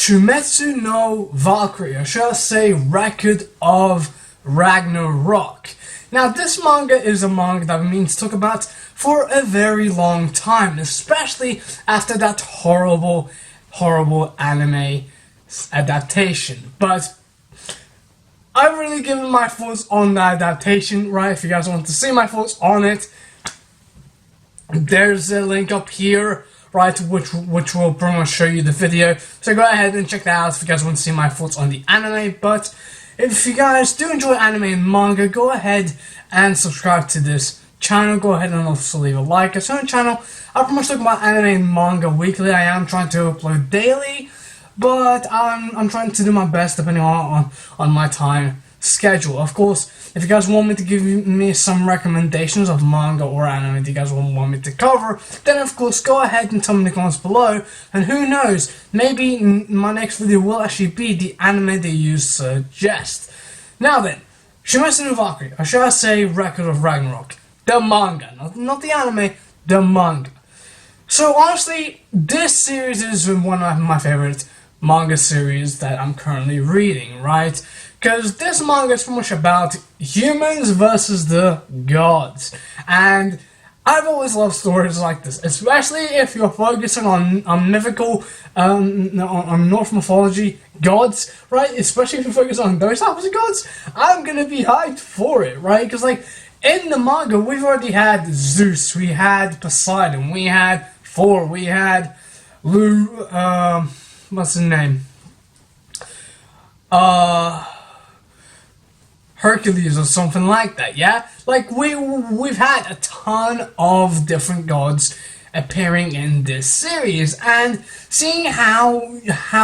Shuumatsu no Valkyrie, or should I say Record of Ragnarok. Now this manga is a manga that I've been to talk about for a very long time, especially after that horrible anime adaptation. But I've really given my thoughts on that adaptation, right? If you guys want to see my thoughts on it, there's a link up here, right, which will pretty much show you the video. So go ahead and check that out if you guys want to see my thoughts on the anime. But if you guys do enjoy anime and manga, go ahead and subscribe to this channel. Go ahead and also leave a like. It's on the channel. I pretty much talk about anime and manga weekly. I am trying to upload daily, but I'm trying to do my best depending on my time schedule. Of course, if you guys want me to give me some recommendations of manga or anime that you guys want me to cover, then of course go ahead and tell me in the comments below, and who knows, maybe my next video will actually be the anime that you suggest. Now then, Shuumatsu no Valkyrie, or should I say Record of Ragnarok, the manga, not the anime, the manga. So honestly, this series is one of my favorite manga series that I'm currently reading, right? Because this manga is pretty much about humans versus the gods. And I've always loved stories like this, especially if you're focusing on mythical, on Norse mythology gods, right? Especially if you focus on those types of gods, I'm gonna be hyped for it, right? Because like, in the manga, we've already had Zeus, we had Poseidon, we had Thor, we had what's his name? Hercules or something like that, yeah? Like, we've had a ton of different gods appearing in this series, and seeing how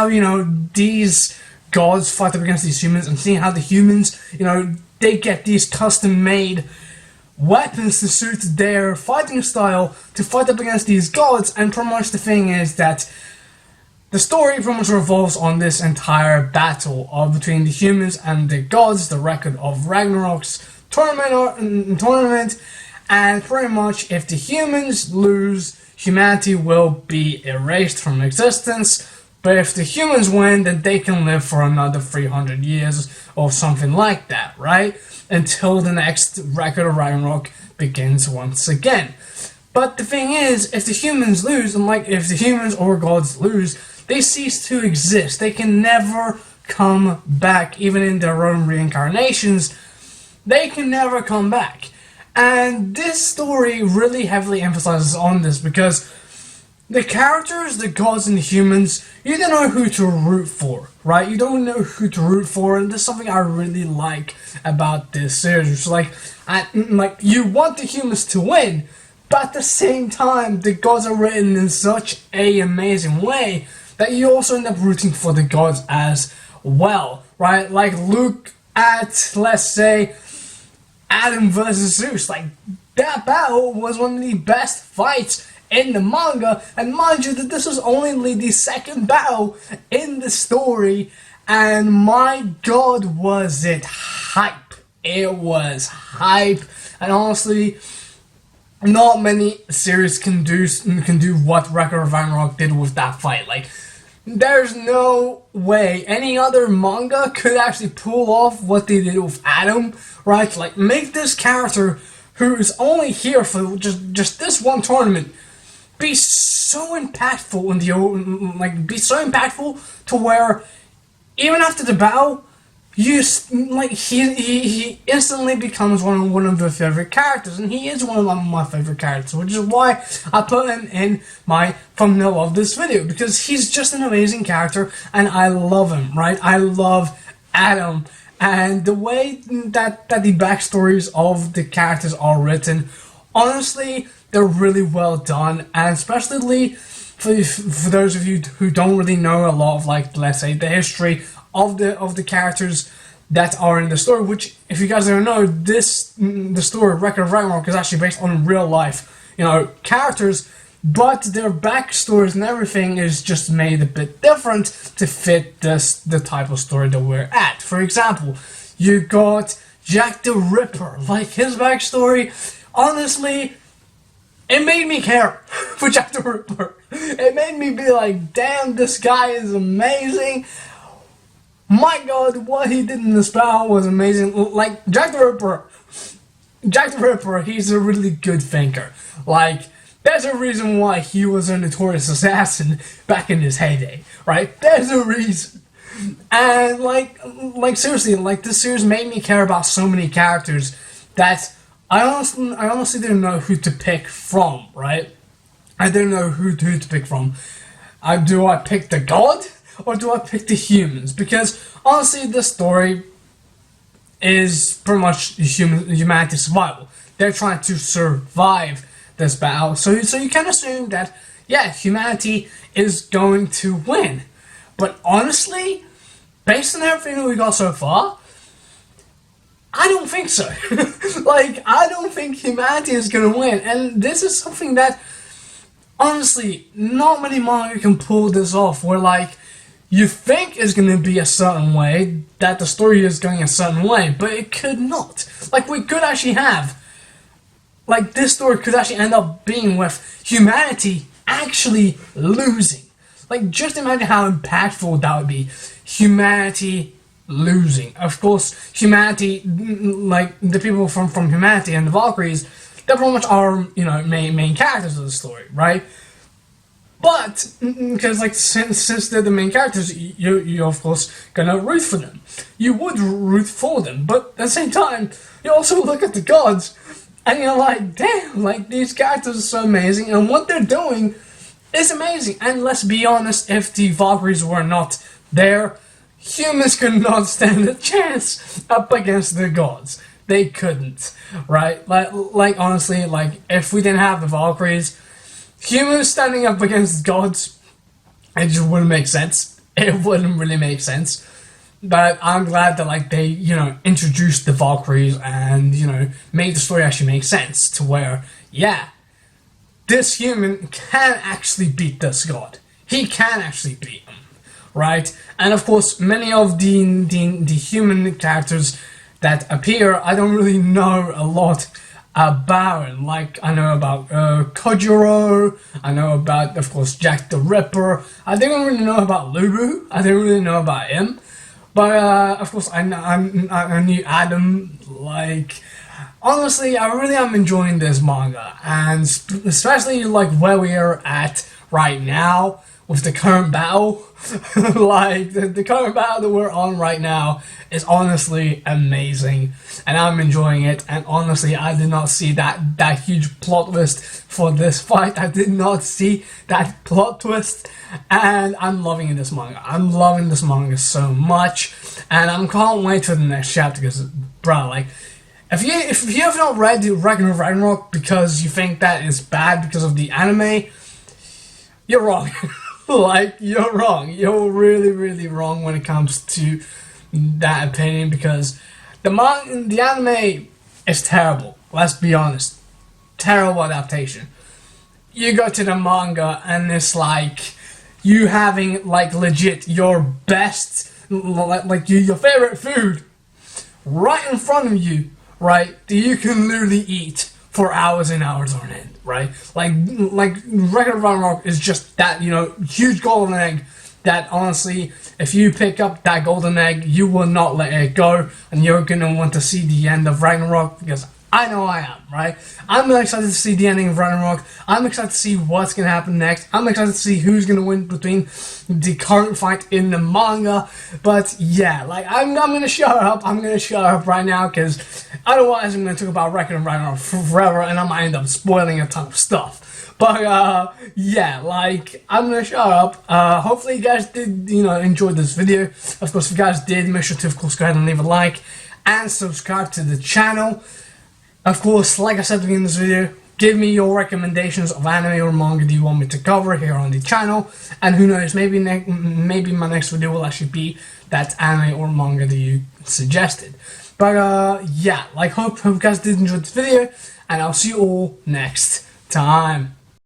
you know, these gods fight up against these humans, and seeing how the humans, you know, they get these custom-made weapons to suit their fighting style to fight up against these gods. And pretty much the thing is that the story pretty much revolves on this entire battle between the humans and the gods, the Record of Ragnarok's tournament, and pretty much if the humans lose, humanity will be erased from existence. But if the humans win, then they can live for another 300 years or something like that, right? Until the next Record of Ragnarok begins once again. But the thing is, if the humans lose, and like if the humans or gods lose, they cease to exist. They can never come back, even in their own reincarnations. They can never come back. And this story really heavily emphasizes on this, because the characters, the gods and the humans, you don't know who to root for, right? You don't know who to root for, and this is something I really like about this series. It's like you want the humans to win, but at the same time, the gods are written in such an amazing way that you also end up rooting for the gods as well, right? Like, look at, let's say, Adam versus Zeus. Like, that battle was one of the best fights in the manga, and mind you that this was only the second battle in the story, and my god was it hype. It was hype, and honestly, not many series can do what Record of Ragnarok did with that fight. Like, there's no way any other manga could actually pull off what they did with Adam, right? Like, make this character, who is only here for just this one tournament, be so impactful in the be so impactful to where even after the battle, he instantly becomes one of the favorite characters, and he is one of my favorite characters, which is why I put him in my thumbnail of this video, because he's just an amazing character and I love him, right? I love Adam, and the way that the backstories of the characters are written, honestly, they're really well done. And especially for those of you who don't really know a lot of, like, let's say, the history of the characters that are in the story, which, if you guys don't know, the story Record of Ragnarok is actually based on real life, you know, characters, but their backstories and everything is just made a bit different to fit the type of story that we're at. For example, you got Jack the Ripper. Like, his backstory, honestly, it made me care for Jack the Ripper. It made me be like, damn, this guy is amazing. My God, what he did in this battle was amazing. Like, Jack the Ripper, he's a really good thinker. Like, there's a reason why he was a notorious assassin back in his heyday, right? There's a reason. And like seriously, like, this series made me care about so many characters that I honestly didn't know who to pick from, right? I didn't know who to pick from. Do I pick the god or do I pick the humans? Because honestly, this story is pretty much humanity's survival. They're trying to survive this battle, so you can assume that, yeah, humanity is going to win. But honestly, based on everything we got so far, I don't think so. Like, I don't think humanity is gonna win, and this is something that, honestly, not many manga can pull this off, where, like, you think it's gonna be a certain way, that the story is going a certain way, but it could not. Like, we could actually have, like, this story could actually end up being with humanity actually losing. Like, just imagine how impactful that would be. Humanity losing. Of course, humanity, like, the people from Humanity and the Valkyries, they pretty much are, you know, main characters of the story, right? But, because, like, since they're the main characters, you're of course gonna root for them. You would root for them, but at the same time, you also look at the gods, and you're like, damn, like, these characters are so amazing, and what they're doing is amazing. And let's be honest, if the Valkyries were not there, humans could not stand a chance up against the gods. They couldn't, right? Like honestly, like, if we didn't have the Valkyries, humans standing up against gods, it just wouldn't make sense. It wouldn't really make sense. But I'm glad that, like, they, you know, introduced the Valkyries and, you know, made the story actually make sense to where, yeah, this human can actually beat this god. He can actually beat him, right? And of course, many of the human characters that appear, I don't really know a lot about it. Like, I know about Kojiro, I know about, of course, Jack the Ripper. I didn't really know about Lubu. I didn't really know about him. But of course, I knew Adam. Like, honestly, I really am enjoying this manga, and especially like where we are at right now with the current battle. Like, the current battle that we're on right now is honestly amazing, and I'm enjoying it. And honestly, I did not see that huge plot twist for this fight. I did not see that plot twist, and I'm loving this manga. I'm loving this manga so much, and I can't wait for the next chapter, because, bro, like, if you have not read the Ragnarok because you think that is bad because of the anime, you're wrong. Like, you're wrong. You're really, really wrong when it comes to that opinion, because the anime is terrible. Let's be honest. Terrible adaptation. You go to the manga and it's like you having, like, legit your best, like, your favorite food right in front of you, right? That you can literally eat for hours and hours on end, right? Like Ragnarok is just that, you know, huge golden egg that, honestly, if you pick up that golden egg, you will not let it go, and you're gonna want to see the end of Ragnarok, because I know I am, right? I'm excited to see the ending of Ragnarok. I'm excited to see what's gonna happen next. I'm excited to see who's gonna win between the current fight in the manga. But yeah, like, I'm gonna shut up. I'm gonna shut up right now, because otherwise I'm gonna talk about Ragnarok forever, and I might end up spoiling a ton of stuff. But yeah, like, I'm gonna shut up. Hopefully you guys did, you know, enjoy this video. Of course, if you guys did, make sure to, of course, go ahead and leave a like and subscribe to the channel. Of course, like I said at the beginning of this video, give me your recommendations of anime or manga that you want me to cover here on the channel, and who knows, maybe my next video will actually be that anime or manga that you suggested. But yeah, like, hope you guys did enjoy this video, and I'll see you all next time.